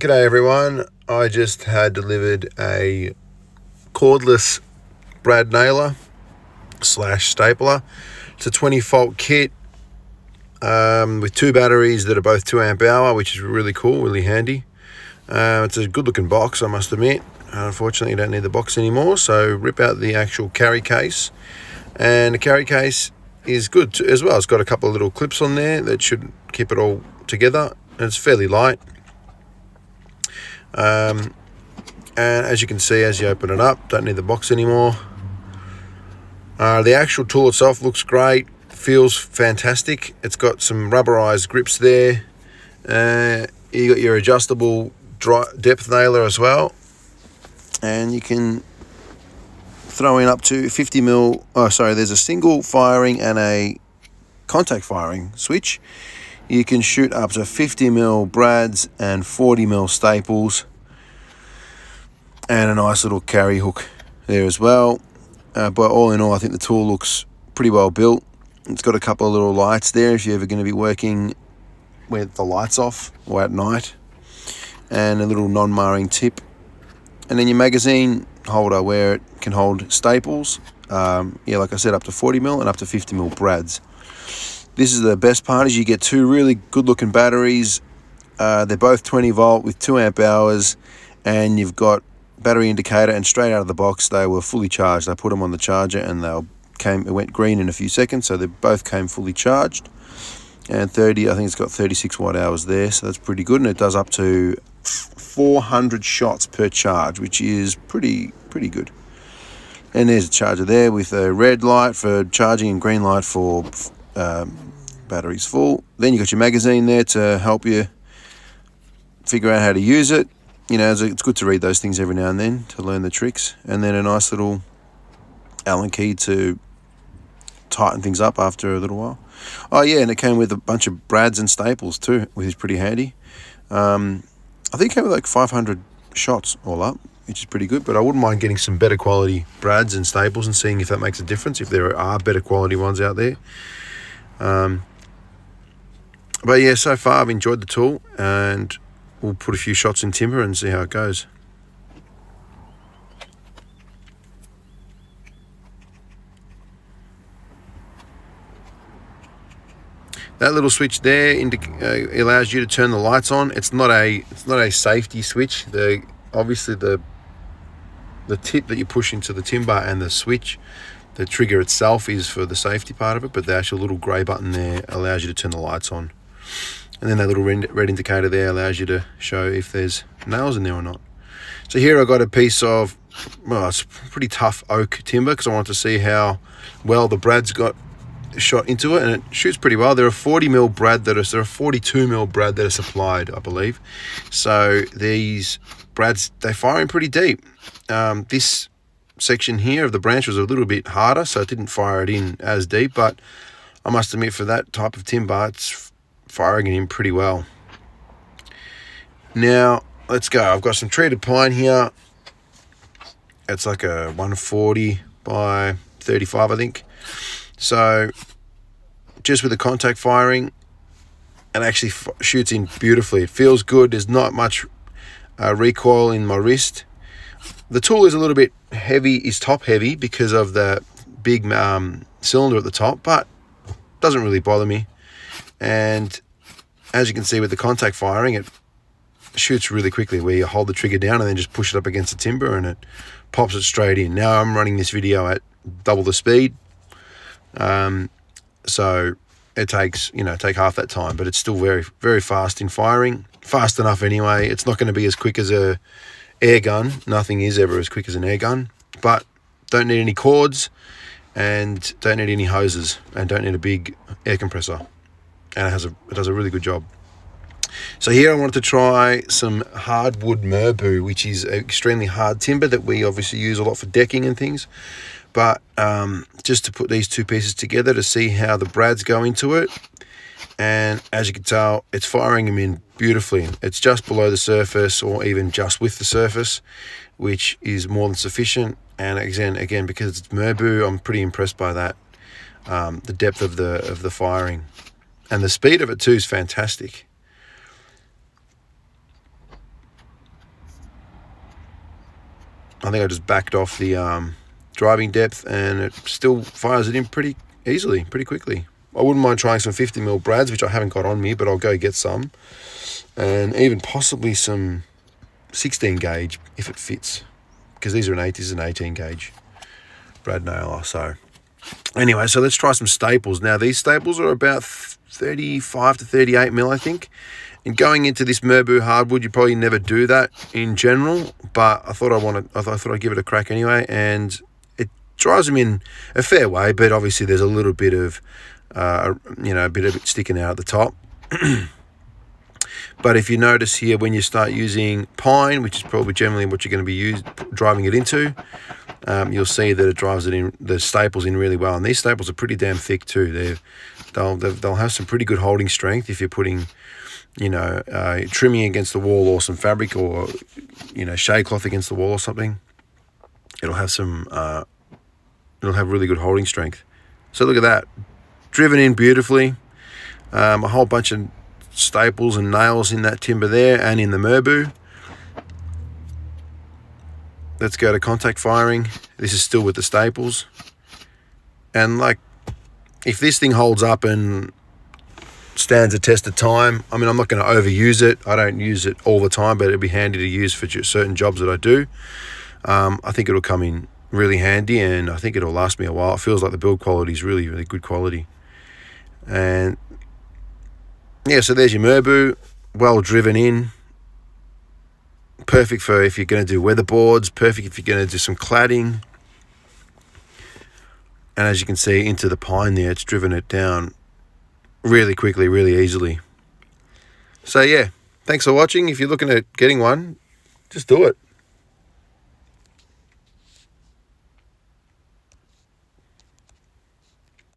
G'day everyone, I just had delivered a cordless brad nailer / stapler. It's a 20 volt kit with two batteries that are both 2 amp hour, which is really cool, really handy. It's a good looking box, I must admit. Unfortunately you don't need the box anymore, so rip out the actual carry case. And the carry case is good as well. It's got a couple of little clips on there that should keep it all together, and it's fairly light. And as you can see, as you open it up, don't need the box anymore. The actual tool itself looks great, feels fantastic. It's got some rubberized grips there. You got your adjustable depth nailer as well, and you can throw in up to 50 mil. Oh, sorry, there's a single firing and a contact firing switch. You can shoot up to 50 mil brads and 40 mil staples, and a nice little carry hook there as well. But all in all, I think the tool looks pretty well built. It's got a couple of little lights there if you're ever going to be working with the lights off or at night, and a little non-marring tip. And then your magazine holder where it can hold staples. Like I said, up to 40 mil and up to 50 mil brads. This is the best part, is you get two really good looking batteries. They're both 20 volt with 2 amp hours, and you've got battery indicator, and straight out of the box they were fully charged. I put them on the charger and it went green in a few seconds, so they both came fully charged. And I think it's got 36 watt hours there, so that's pretty good, and it does up to 400 shots per charge, which is pretty good. And there's a charger there with a red light for charging and green light for batteries full. Then you got your magazine there to help you figure out how to use it. You know, it's good to read those things every now and then to learn the tricks. And then a nice little Allen key to tighten things up after a little while. Oh yeah, and it came with a bunch of brads and staples too, which is pretty handy. I think it came with like 500 shots all up, which is pretty good, but I wouldn't mind getting some better quality brads and staples and seeing if that makes a difference, if there are better quality ones out there. But yeah, so far I've enjoyed the tool, and we'll put a few shots in timber and see how it goes. That little switch there allows you to turn the lights on. It's not a safety switch. Obviously the tip that you push into the timber and the switch, the trigger itself, is for the safety part of it, but the actual little grey button there allows you to turn the lights on. And then that little red indicator there allows you to show if there's nails in there or not. So here I got a piece of, well, it's pretty tough oak timber, because I wanted to see how well the brads got shot into it, and it shoots pretty well. There are 40 mil brad there are 42 mil brad that are supplied, I believe. So these brads, they fire in pretty deep. This section here of the branch was a little bit harder, so it didn't fire it in as deep, but I must admit, for that type of timber, it's firing it in pretty well. Now let's go. I've got some treated pine here. It's like a 140 by 35, I think. So just with the contact firing, it actually shoots in beautifully. It feels good. There's not much recoil in my wrist. The tool is a little bit heavy, is top heavy, because of the big cylinder at the top, but doesn't really bother me. And as you can see with the contact firing, it shoots really quickly, where you hold the trigger down and then just push it up against the timber and it pops it straight in. Now I'm running this video at double the speed, so it takes take half that time, but it's still very, very fast in firing. Fast enough anyway. It's not going to be as quick as a air gun. Nothing is ever as quick as an air gun, but don't need any cords and don't need any hoses and don't need a big air compressor, and it does a really good job. So here I wanted to try some hardwood merbau, which is extremely hard timber that we obviously use a lot for decking and things, but just to put these two pieces together to see how the brads go into it. And as you can tell, it's firing them in beautifully. It's just below the surface, or even just with the surface, which is more than sufficient. And again, because it's merbau, I'm pretty impressed by that. The depth of the firing, and the speed of it too is fantastic. I think I just backed off the driving depth, and it still fires it in pretty easily, pretty quickly. I wouldn't mind trying some 50mm brads, which I haven't got on me, but I'll go get some. And even possibly some 16 gauge if it fits, because this is an 18 gauge brad nailer. So anyway, so let's try some staples. Now these staples are about 35 to 38mm, I think. And going into this Merbau hardwood, you probably never do that in general, but I thought I'd give it a crack anyway. And it drives them in a fair way, but obviously there's a little bit of a bit of it sticking out at the top. But if you notice here, when you start using pine, which is probably generally what you're going to be driving it into, you'll see that it drives it in the staples in really well. And these staples are pretty damn thick too. They'll have some pretty good holding strength if you're putting, trimming against the wall, or some fabric, or shade cloth against the wall or something. It'll have really good holding strength. So look at that, driven in beautifully. A whole bunch of staples and nails in that timber there, and in the Merbau. Let's go to contact firing. This is still with the staples. And like, if this thing holds up and stands a test of time, I mean, I'm not going to overuse it. I don't use it all the time, but it'd be handy to use for certain jobs that I do. I think it'll come in really handy, and I think it'll last me a while. It feels like the build quality is really, really good quality. And yeah, so there's your Merbau, well driven in. Perfect for if you're going to do weatherboards, perfect if you're going to do some cladding. And as you can see, into the pine there, it's driven it down really quickly, really easily. So yeah, thanks for watching. If you're looking at getting one, just do it.